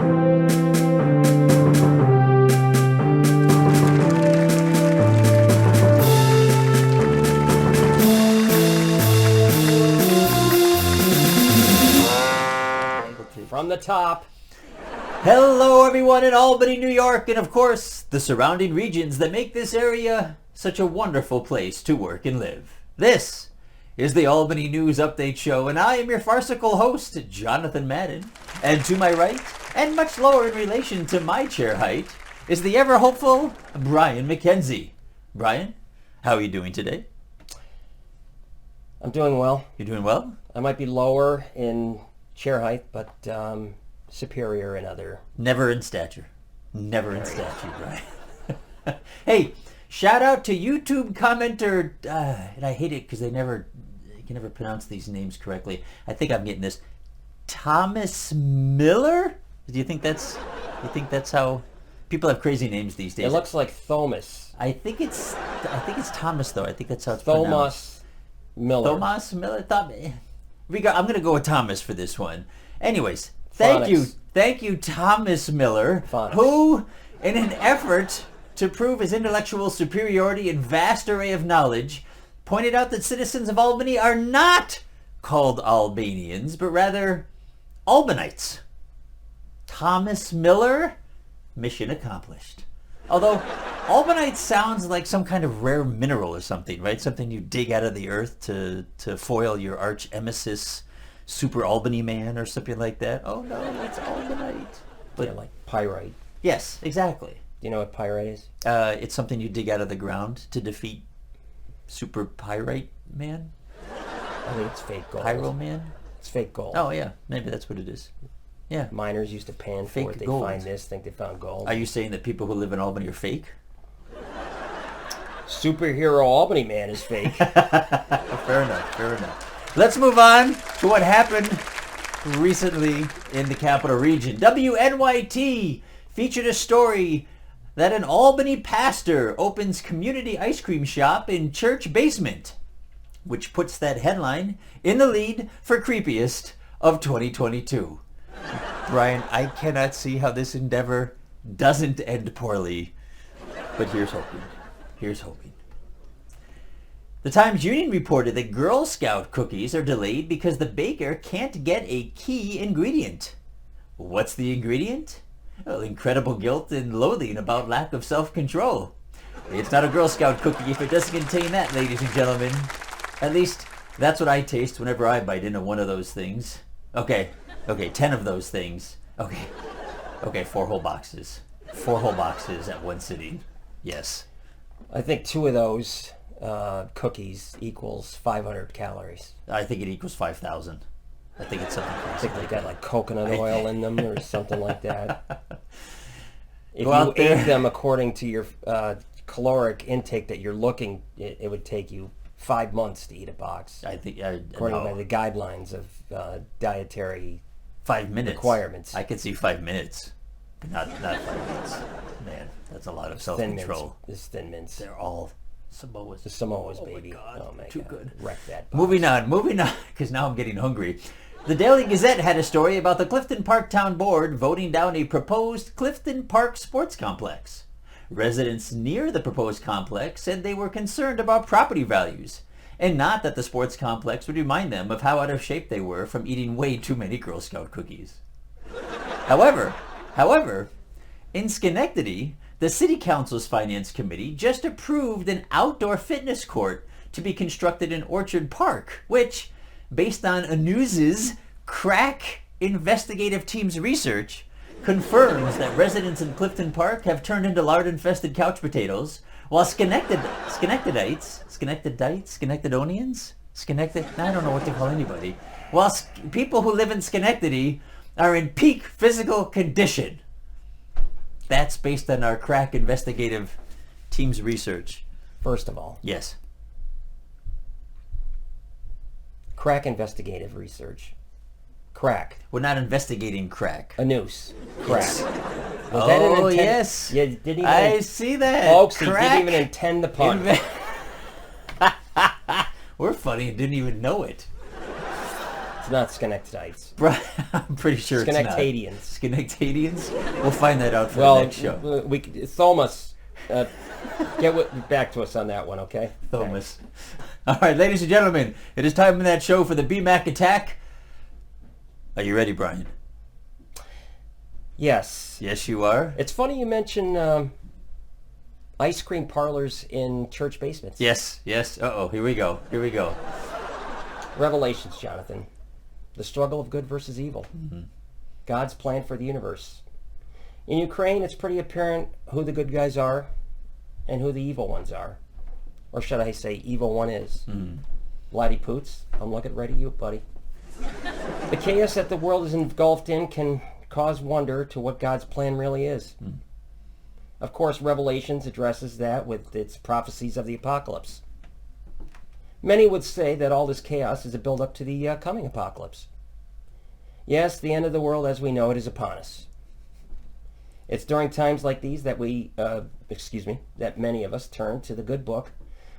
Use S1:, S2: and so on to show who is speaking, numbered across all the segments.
S1: From the top.
S2: Hello everyone in Albany, New York, and of course, the surrounding regions that make this area such a wonderful place to work and live. This is the Albany News Update Show, and I am your farcical host, Jonathan Madden. And to my right, and much lower in relation to my chair height, is the ever-hopeful Brian McKenzie. Brian, how are you doing today?
S1: I'm doing well.
S2: You doing well?
S1: I might be lower in chair height, but superior in other.
S2: Never in stature. Never in stature, Brian. Hey, shout out to YouTube commenter, and I hate it because I can never pronounce these names correctly. I think I'm getting this. Thomas Miller? Do you think that's how people have crazy names these days?
S1: It looks like Thomas.
S2: I think it's Thomas though. I think that's how it's
S1: Thomas
S2: pronounced.
S1: Miller.
S2: Thomas Miller. I'm gonna go with Thomas for this one. Anyways, thank you, Thomas Miller,
S1: Phonics.
S2: who, in an effort to prove his intellectual superiority and vast array of knowledge, pointed out that citizens of Albany are not called Albanians, but rather Albanites. Thomas Miller, mission accomplished. Although Albanite sounds like some kind of rare mineral or something, right? Something you dig out of the earth to foil your arch emesis, Super Albany Man or something like that. Oh no, it's Albanite.
S1: But yeah, like pyrite.
S2: Yes, exactly.
S1: Do you know what pyrite is?
S2: It's something you dig out of the ground to defeat Super Pyrite Man?
S1: I think it's fake gold.
S2: Pyro Man?
S1: It's fake gold.
S2: Oh yeah, maybe that's what it is. Yeah.
S1: Miners used to pan
S2: Fake
S1: for it. They
S2: gold.
S1: find this, think they found gold.
S2: Are you saying that people who live in Albany are fake?
S1: Superhero Albany Man is fake.
S2: Fair enough. Let's move on to what happened recently in the capital region. WNYT featured a story that an Albany pastor opens community ice cream shop in church basement, which puts that headline in the lead for creepiest of 2022. Brian, I cannot see how this endeavor doesn't end poorly, but here's hoping. The Times-Union reported that Girl Scout cookies are delayed because the baker can't get a key ingredient. What's the ingredient? Well, incredible guilt and loathing about lack of self-control. It's not a Girl Scout cookie if it doesn't contain that, ladies and gentlemen. At least, that's what I taste whenever I bite into one of those things. Okay, 10 of those things. Okay, 4 whole boxes. 4 whole boxes at one sitting. Yes.
S1: I think 2 of those cookies equals 500 calories.
S2: I think it equals 5,000. I think it's something crazy.
S1: I think they got like coconut oil in them or something like that. If
S2: Go out
S1: you
S2: there.
S1: ate them according to your caloric intake that you're looking, it would take you 5 months to eat a box.
S2: I think
S1: according to the guidelines of dietary
S2: 5 minutes
S1: requirements.
S2: I could see 5 minutes, but not 5 minutes. Man, that's a lot of self-control.
S1: This Thin Mints.
S2: They're all Samoas.
S1: The Samoas,
S2: Oh
S1: baby.
S2: my God,
S1: Oh my
S2: too
S1: God.
S2: good.
S1: Wreck that box.
S2: Moving on, because now I'm getting hungry. The Daily Gazette had a story about the Clifton Park Town Board voting down a proposed Clifton Park sports complex. Residents near the proposed complex said they were concerned about property values, and not that the sports complex would remind them of how out of shape they were from eating way too many Girl Scout cookies. However, in Schenectady, the City Council's Finance Committee just approved an outdoor fitness court to be constructed in Orchard Park, which, based on a News's crack investigative team's research, confirms that residents in Clifton Park have turned into lard-infested couch potatoes, while Schenectadites, I don't know what to call anybody, while people who live in Schenectady are in peak physical condition. That's based on our crack investigative team's research.
S1: First of all,
S2: Yes.
S1: crack investigative research. Crack.
S2: We're not investigating crack.
S1: A noose. Crack.
S2: Yes.
S1: Was that an
S2: Oh,
S1: intent?
S2: yes.
S1: Yeah, didn't even.
S2: I see that.
S1: Folks, he
S2: Crack
S1: didn't even intend the pun.
S2: We're funny and didn't even know it. It's
S1: not Schenectadites.
S2: I'm pretty sure it's not.
S1: Schenectadians.
S2: Schenectadians? We'll find that out for the next show.
S1: Thomas, back to us on that one, okay?
S2: Thomas. All right, ladies and gentlemen, it is time for that show for the BMac attack. Are you ready, Brian?
S1: Yes.
S2: Yes, you are.
S1: It's funny you mention ice cream parlors in church basements.
S2: Yes. Uh-oh, here we go.
S1: Revelations, Jonathan. The struggle of good versus evil.
S2: Mm-hmm.
S1: God's plan for the universe. In Ukraine, it's pretty apparent who the good guys are and who the evil ones are. Or should I say, evil one is.
S2: Mm-hmm.
S1: Vladdy Poots, I'm looking right at you, buddy. The chaos that the world is engulfed in can cause wonder to what God's plan really is.
S2: Mm.
S1: Of course, Revelations addresses that with its prophecies of the apocalypse. Many would say that all this chaos is a build-up to the coming apocalypse. Yes, the end of the world as we know it is upon us. It's during times like these that that many of us turn to the good book,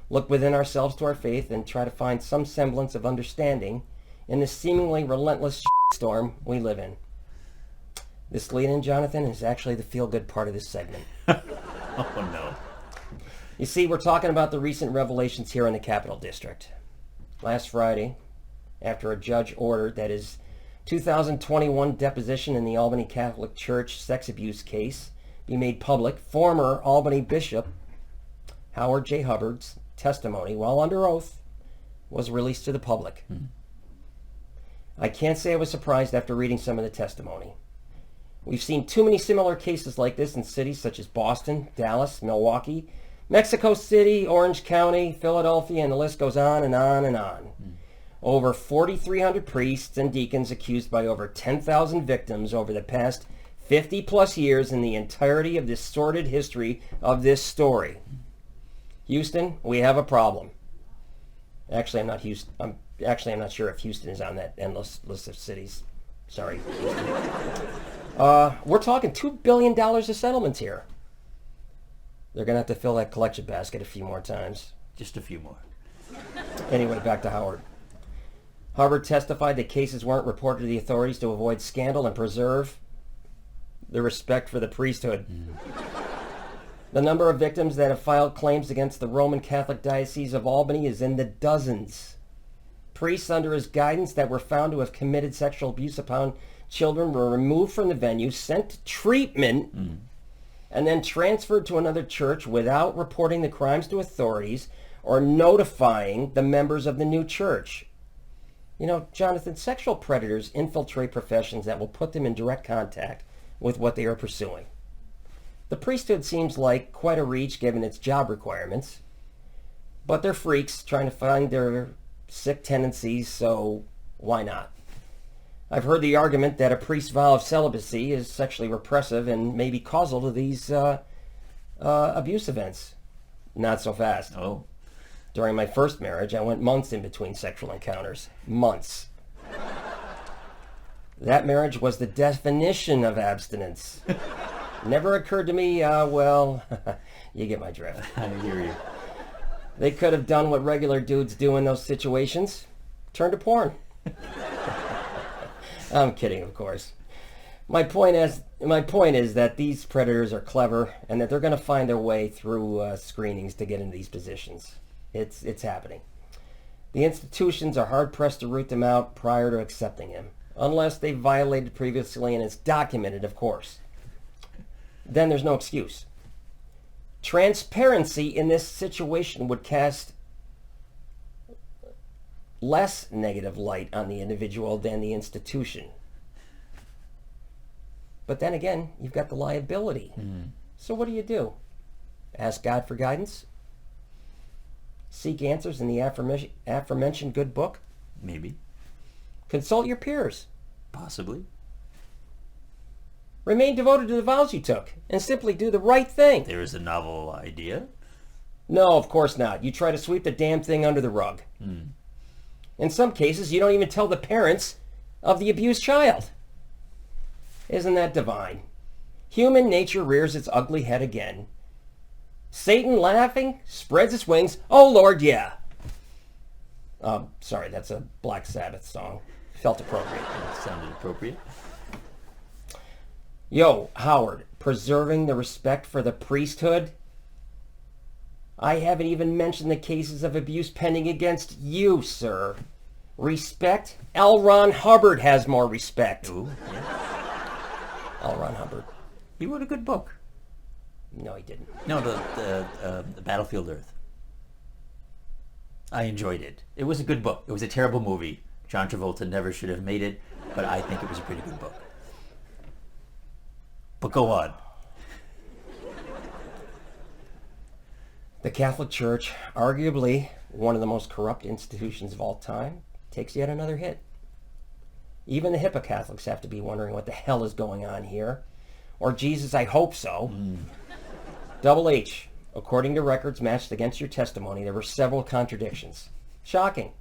S1: look within ourselves to our faith, and try to find some semblance of understanding in the seemingly relentless storm we live in. This lead-in, Jonathan, is actually the feel-good part of this segment.
S2: Oh, no.
S1: You see, we're talking about the recent revelations here in the Capital District. Last Friday, after a judge ordered that his 2021 deposition in the Albany Catholic Church sex abuse case be made public, former Albany Bishop Howard J. Hubbard's testimony, while under oath, was released to the public.
S2: Mm-hmm.
S1: I can't say I was surprised after reading some of the testimony. We've seen too many similar cases like this in cities such as Boston, Dallas, Milwaukee, Mexico City, Orange County, Philadelphia, and the list goes on and on and on. Mm. Over 4,300 priests and deacons accused by over 10,000 victims over the past 50 plus years in the entirety of this sordid history of this story. Houston, we have a problem. Actually, I'm not sure if Houston is on that endless list of cities. Sorry, Houston. We're talking $2 billion of settlements here. They're going to have to fill that collection basket a few more times.
S2: Just a few more.
S1: Anyway, back to Howard. Hubbard testified that cases weren't reported to the authorities to avoid scandal and preserve the respect for the priesthood. The number of victims that have filed claims against the Roman Catholic Diocese of Albany is in the dozens. Priests under his guidance that were found to have committed sexual abuse upon children were removed from the venue, sent to treatment, and then transferred to another church without reporting the crimes to authorities or notifying the members of the new church. You know, Jonathan, sexual predators infiltrate professions that will put them in direct contact with what they are pursuing. The priesthood seems like quite a reach given its job requirements, but they're freaks trying to find their sick tendencies, so why not? I've heard the argument that a priest's vow of celibacy is sexually repressive and may be causal to these abuse events. Not so fast.
S2: Oh.
S1: During my first marriage, I went months in between sexual encounters. Months. That marriage was the definition of abstinence. Never occurred to me, you get my drift.
S2: I hear you.
S1: They could have done what regular dudes do in those situations. Turn to porn. I'm kidding, of course. My point is that these predators are clever and that they're going to find their way through screenings to get into these positions. It's happening. The institutions are hard-pressed to root them out prior to accepting him, unless they violated previously, and it's documented, of course. Then there's no excuse. Transparency in this situation would cast less negative light on the individual than the institution. But then again, you've got the liability. So what do? Ask God for guidance? Seek answers in the aforementioned good book?
S2: Maybe.
S1: Consult your peers.
S2: Possibly.
S1: Remain devoted to the vows you took and simply do the right thing.
S2: There is a novel idea.
S1: No, of course not. You try to sweep the damn thing under the rug. In some cases, you don't even tell the parents of the abused child. Isn't that divine? Human nature rears its ugly head again. Satan, laughing, spreads its wings. Oh, Lord, yeah. Sorry, that's a Black Sabbath song. Felt appropriate.
S2: That sounded appropriate.
S1: Yo, Howard, preserving the respect for the priesthood? I haven't even mentioned the cases of abuse pending against you, sir. Respect? L. Ron Hubbard has more respect.
S2: Ooh, yeah.
S1: L. Ron Hubbard.
S2: He wrote a good book.
S1: No, he didn't.
S2: No, the Battlefield Earth. I enjoyed it. It was a good book. It was a terrible movie. John Travolta never should have made it, but I think it was a pretty good book. But go on.
S1: The Catholic Church, arguably one of the most corrupt institutions of all time, takes yet another hit. Even the Hippo-Catholics have to be wondering what the hell is going on here. Or Jesus, I hope so. Double H, according to records matched against your testimony, there were several contradictions. Shocking.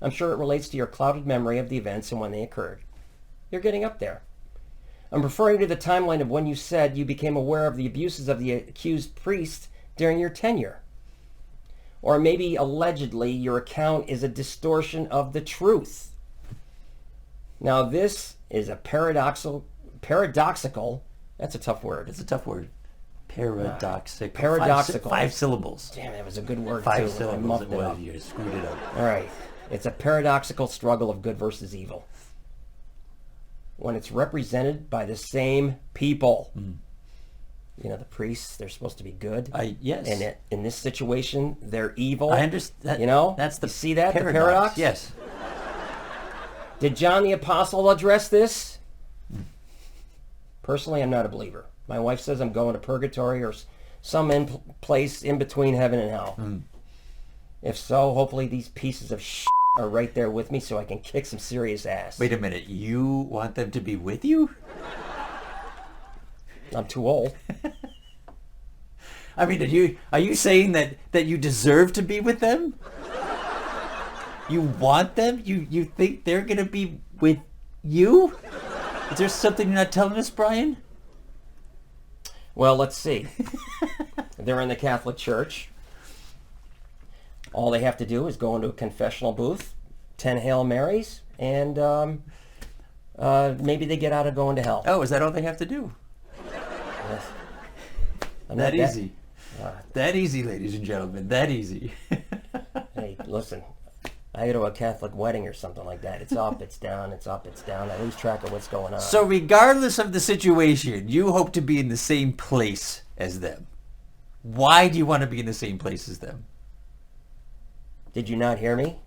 S1: I'm sure it relates to your clouded memory of the events and when they occurred. You're getting up there. I'm referring to the timeline of when you said you became aware of the abuses of the accused priest during your tenure. Or maybe allegedly your account is a distortion of the truth. Now this is a paradoxical, that's a tough word.
S2: It's a tough word. Paradoxical.
S1: Paradoxical.
S2: Five syllables.
S1: Damn, that was a good word
S2: Five
S1: too.
S2: syllables.
S1: I
S2: It
S1: muffed it up.
S2: was. You screwed it up.
S1: All right. It's a paradoxical struggle of good versus evil. When it's represented by the same people. You know, the priests, they're supposed to be good.
S2: Yes.
S1: And in this situation, they're evil.
S2: I understand.
S1: You know?
S2: That's the
S1: You see that?
S2: paradox.
S1: The paradox?
S2: Yes.
S1: Did John the Apostle address this? Personally, I'm not a believer. My wife says I'm going to purgatory or some place in between heaven and hell. If so, hopefully these pieces of shit are right there with me so I can kick some serious ass.
S2: Wait a minute. You want them to be with you?
S1: I'm too old.
S2: I mean, are you saying that you deserve to be with them? You want them? You think they're gonna be with you? Is there something you're not telling us, Brian?
S1: Well, let's see. They're in the Catholic Church. All they have to do is go into a confessional booth, 10 Hail Marys, and maybe they get out of going to hell.
S2: Oh, is that all they have to do?
S1: I'm
S2: That
S1: not
S2: easy. That easy, ladies and gentlemen. That easy.
S1: Hey, listen. I go to a Catholic wedding or something like that. It's up, it's down, it's up, it's down. I lose track of what's going on.
S2: So regardless of the situation, you hope to be in the same place as them. Why do you want to be in the same place as them?
S1: Did you not hear me?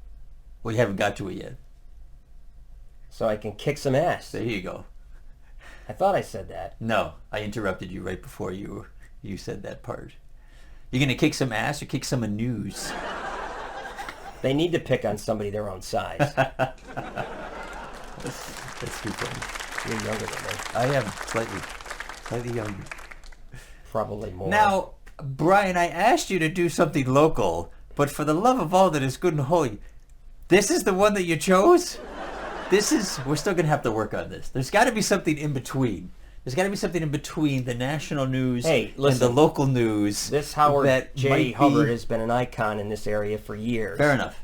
S2: We haven't got to it yet.
S1: So I can kick some ass.
S2: There you go.
S1: I thought I said that.
S2: No, I interrupted you right before you said that part. You're going to kick some ass or kick some news?
S1: They need to pick on somebody their own size.
S2: That's too funny.
S1: You're younger than me.
S2: I am slightly younger.
S1: Probably more.
S2: Now, Brian, I asked you to do something local, but for the love of all that is good and holy, this is the one that you chose? We're still going to have to work on this. There's got to be something in between. There's got to be something in between the national news and the local news.
S1: This Howard
S2: that
S1: J. Hubbard has been an icon in this area for years.
S2: Fair enough.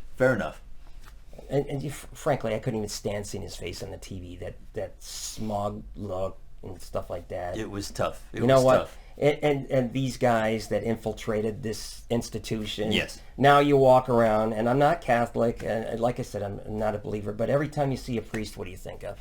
S1: And frankly, I couldn't even stand seeing his face on the TV, that smug look and stuff like that.
S2: It was tough.
S1: You know what? And these guys that infiltrated this institution.
S2: Yes.
S1: Now you walk around, and I'm not Catholic, and like I said, I'm not a believer, but every time you see a priest, what do you think of?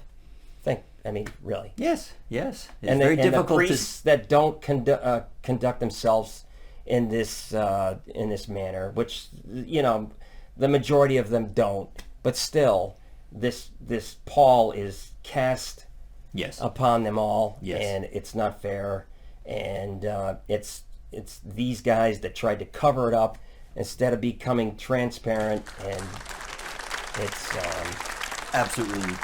S1: Really.
S2: Yes. It's
S1: And
S2: very
S1: the
S2: difficult
S1: priests that don't conduct themselves in this manner, which, you know, the majority of them don't, but still, this pall is cast upon them all, and it's not fair, and it's these guys that tried to cover it up instead of becoming transparent, and it's
S2: absolutely.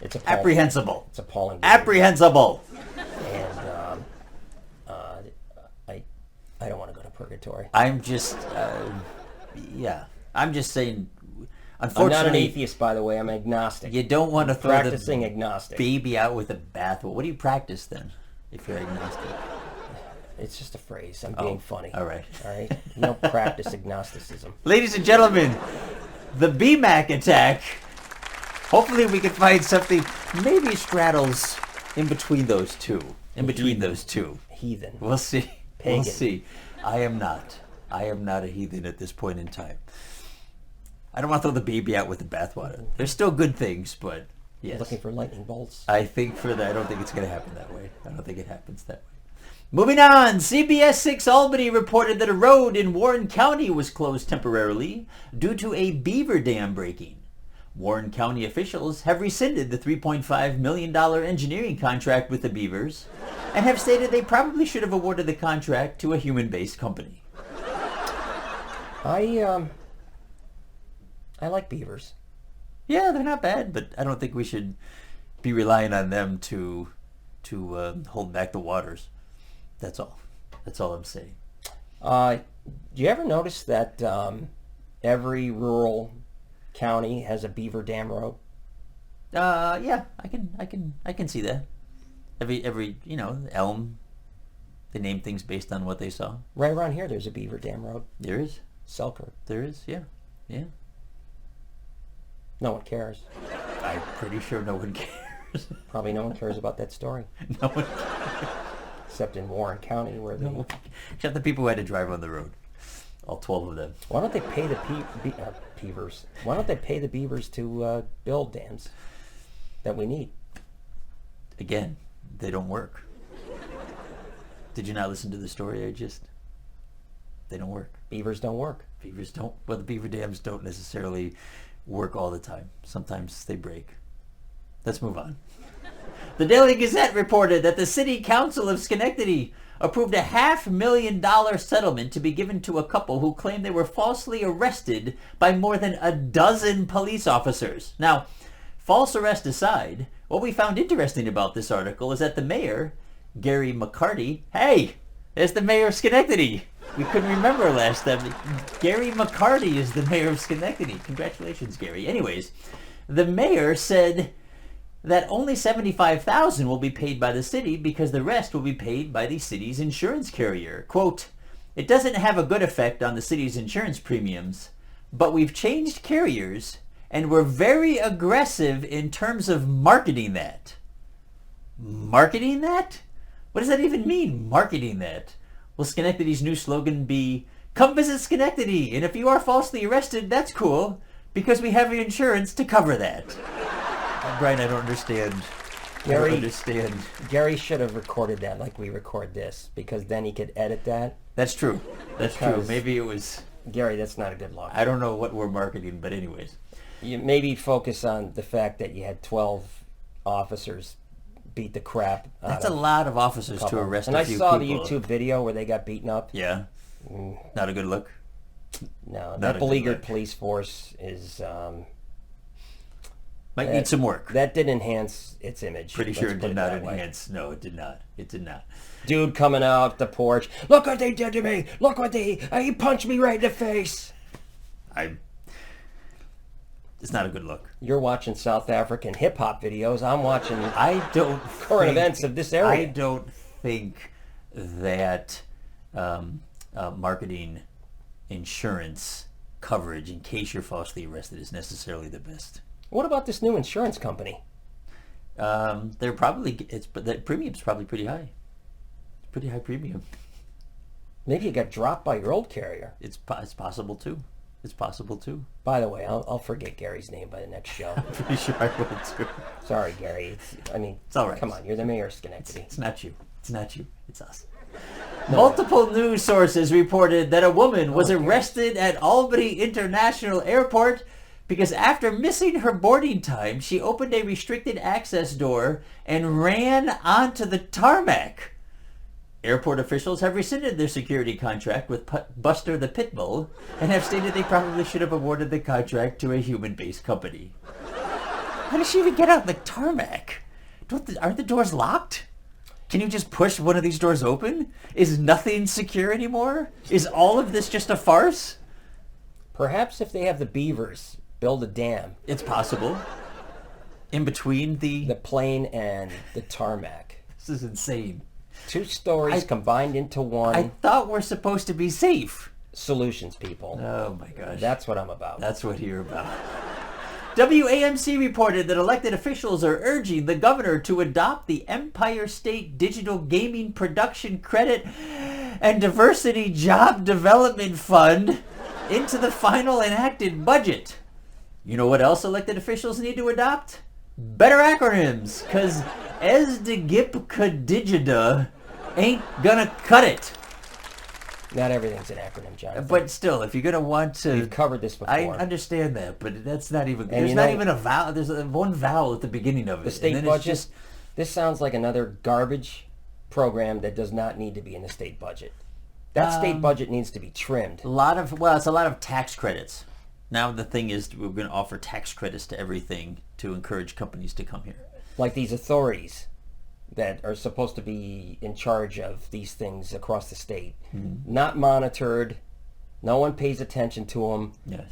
S1: It's appalling.
S2: Apprehensible.
S1: It's appalling.
S2: Apprehensible.
S1: And I don't want to go to purgatory.
S2: I'm just saying. Unfortunately,
S1: I'm not an atheist, by the way. I'm agnostic.
S2: You don't want to throw
S1: practicing agnostic.
S2: Baby out with the bathwater. What do you practice then, if you're agnostic?
S1: It's just a phrase. I'm being funny.
S2: All right.
S1: You don't practice agnosticism.
S2: Ladies and gentlemen, the BMac attack Hopefully we can find something maybe straddles in between those two.
S1: Heathen.
S2: We'll see.
S1: Pagan.
S2: We'll see. I am not a heathen at this point in time. I don't want to throw the baby out with the bathwater. There's still good things, but yes.
S1: Looking for lightning bolts.
S2: I think for that, I don't think it's going to happen that way. I don't think it happens that way. Moving on, CBS 6 Albany reported that a road in Warren County was closed temporarily due to a beaver dam breaking. Warren County officials have rescinded the $3.5 million engineering contract with the Beavers and have stated they probably should have awarded the contract to a human-based company.
S1: I like beavers.
S2: Yeah, they're not bad, but I don't think we should be relying on them to hold back the waters. That's all. That's all I'm saying.
S1: Do you ever notice that every rural county has a beaver dam road?
S2: Yeah, I can see that. Every Elm, they name things based on what they saw.
S1: Right around here, there's a beaver dam road.
S2: There is.
S1: Selkirk.
S2: There is. Yeah.
S1: No one cares.
S2: I'm pretty sure no one cares.
S1: Probably no one cares about that story.
S2: No one cares.
S1: Except in Warren County, where they...
S2: Except the people who had to drive on the road. All 12 of them.
S1: Why don't they pay the beavers? Why don't they pay the beavers to build dams that we need?
S2: Again, they don't work. Did you not listen to the story? They don't work.
S1: Beavers don't work.
S2: Beavers don't. Well, the beaver dams don't necessarily work all the time. Sometimes they break. Let's move on. The Daily Gazette reported that the City Council of Schenectady approved a $500,000 settlement to be given to a couple who claimed they were falsely arrested by more than a dozen police officers. Now, false arrest aside, what we found interesting about this article is that the mayor, Gary McCarty, hey, there's the mayor of Schenectady. We couldn't remember last time. Gary McCarty is the mayor of Schenectady. Congratulations, Gary. Anyways, the mayor said that only $75,000 will be paid by the city because the rest will be paid by the city's insurance carrier. Quote, "It doesn't have a good effect on the city's insurance premiums, but we've changed carriers and we're very aggressive in terms of marketing that." Marketing that? What does that even mean, marketing that? Will Schenectady's new slogan be, "Come visit Schenectady, and if you are falsely arrested, that's cool, because we have insurance to cover that"? Brian, I don't understand.
S1: Gary should have recorded that like we record this, because then he could edit that.
S2: That's true. That's true. Maybe it was...
S1: Gary, that's not a good look.
S2: I don't know what we're marketing, but anyways.
S1: You maybe focus on the fact that you had 12 officers beat the crap out
S2: That's a lot of officers to arrest
S1: and
S2: a few
S1: I saw
S2: people.
S1: the YouTube video where they got beaten up.
S2: Yeah. Not a good look.
S1: No, that beleaguered police force is...
S2: Might need some work.
S1: That did enhance its image.
S2: Pretty sure it did not enhance. No, it did not. It did not.
S1: Dude coming out the porch. Look what they did to me. Look what he punched me right in the face.
S2: It's not a good look.
S1: You're watching South African hip hop videos. I'm watching current events of this area.
S2: I don't think that marketing insurance coverage in case you're falsely arrested is necessarily the best.
S1: What about this new insurance company?
S2: They're probably but the premium's probably pretty high. It's pretty high premium.
S1: Maybe you got dropped by your old carrier.
S2: It's possible too. It's possible too.
S1: By the way, I'll forget Gary's name by the next show.
S2: I'm pretty sure I will too.
S1: Sorry, Gary. It's all right. Come on, you're the mayor of Schenectady.
S2: It's not you. It's not you. It's us. Multiple news sources reported that a woman was arrested at Albany International Airport because after missing her boarding time, she opened a restricted access door and ran onto the tarmac. Airport officials have rescinded their security contract with Buster the Pitbull and have stated they probably should have awarded the contract to a human-based company. How does she even get out the tarmac? Aren't the doors locked? Can you just push one of these doors open? Is nothing secure anymore? Is all of this just a farce?
S1: Perhaps if they have the beavers build a dam.
S2: It's possible. In between the
S1: plane and the tarmac.
S2: This is insane.
S1: Two stories combined into one.
S2: I thought we're supposed to be safe.
S1: Solutions, people.
S2: Oh my gosh.
S1: That's what I'm about.
S2: That's what you're about. WAMC reported that elected officials are urging the governor to adopt the Empire State Digital Gaming Production Credit and Diversity Job Development Fund into the final enacted budget. You know what else elected officials need to adopt? Better acronyms, because ESDGIPCADIGIDA ain't gonna cut it.
S1: Not everything's an acronym, Jonathan.
S2: But still, if you're gonna want to,
S1: We've covered this before.
S2: I understand that, but that's not even.
S1: And
S2: There's not even a vowel. There's one vowel at the beginning of it.
S1: The state
S2: and then
S1: budget.
S2: It's just,
S1: This sounds like another garbage program that does not need to be in the state budget. That state budget needs to be trimmed.
S2: it's a lot of tax credits. Now the thing is, we're going to offer tax credits to everything to encourage companies to come here.
S1: Like these authorities that are supposed to be in charge of these things across the state. Not monitored. No one pays attention to them.
S2: Yes.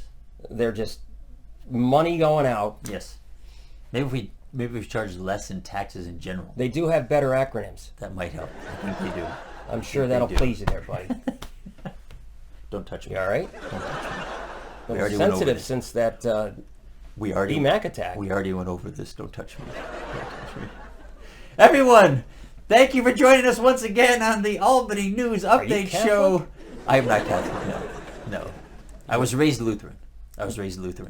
S1: They're just money going out.
S2: Yes. Maybe we charge less in taxes in general.
S1: They do have better acronyms.
S2: That might help. I think they do.
S1: I'm sure
S2: they
S1: that'll
S2: do.
S1: please you there, buddy.
S2: Don't touch me.
S1: You all right?
S2: We
S1: I'm
S2: already went over
S1: sensitive
S2: this.
S1: since that
S2: We already
S1: BMac attack.
S2: We already went over this. Don't touch me. Don't touch me. Everyone, thank you for joining us once again on the Albany News Update Show. I am not Catholic. No. I was raised Lutheran.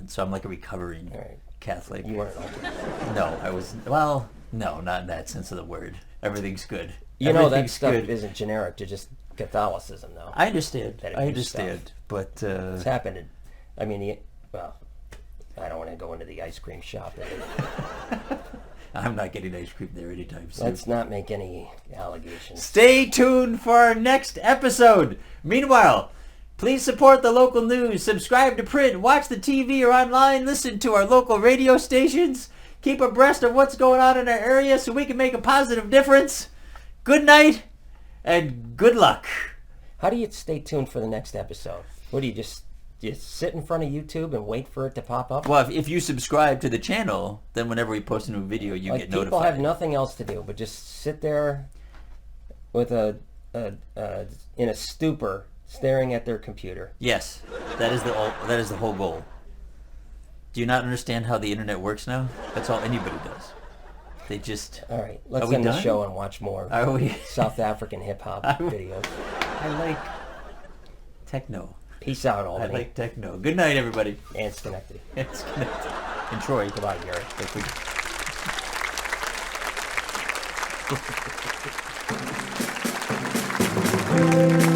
S2: So I'm like a recovering
S1: right.
S2: Catholic.
S1: You weren't like
S2: No, I was. Well, no, not in that sense of the word. Everything's good.
S1: You know that
S2: Everything's
S1: stuff
S2: good.
S1: isn't generic to just Catholicism, though.
S2: I understand.
S1: that
S2: I
S1: abuse
S2: understand. But
S1: It's happened. I mean, well, I don't want to go into the ice cream shop.
S2: I'm not getting ice cream there anytime soon.
S1: Let's not make any allegations.
S2: Stay tuned for our next episode. Meanwhile, please support the local news, subscribe to print, watch the TV or online, listen to our local radio stations, keep abreast of what's going on in our area so we can make a positive difference. Good night and good luck.
S1: How do you stay tuned for the next episode? What do you just sit in front of YouTube and wait for it to pop up?
S2: Well, if you subscribe to the channel, then whenever we post a new video, you
S1: Like
S2: get
S1: people
S2: notified.
S1: have nothing else to do but just sit there with in a stupor, staring at their computer.
S2: Yes, that is the whole goal. Do you not understand how the internet works now? That's all anybody does. They just.
S1: All right, let's
S2: Are we
S1: end the
S2: done?
S1: show and watch more
S2: Are we?
S1: South African hip hop videos.
S2: I like techno.
S1: Peace out,
S2: I
S1: Albany
S2: like techno. Good night, everybody.
S1: and Schenectady.
S2: It's good. And Troy.
S1: Goodbye, Gary.
S2: Thank you.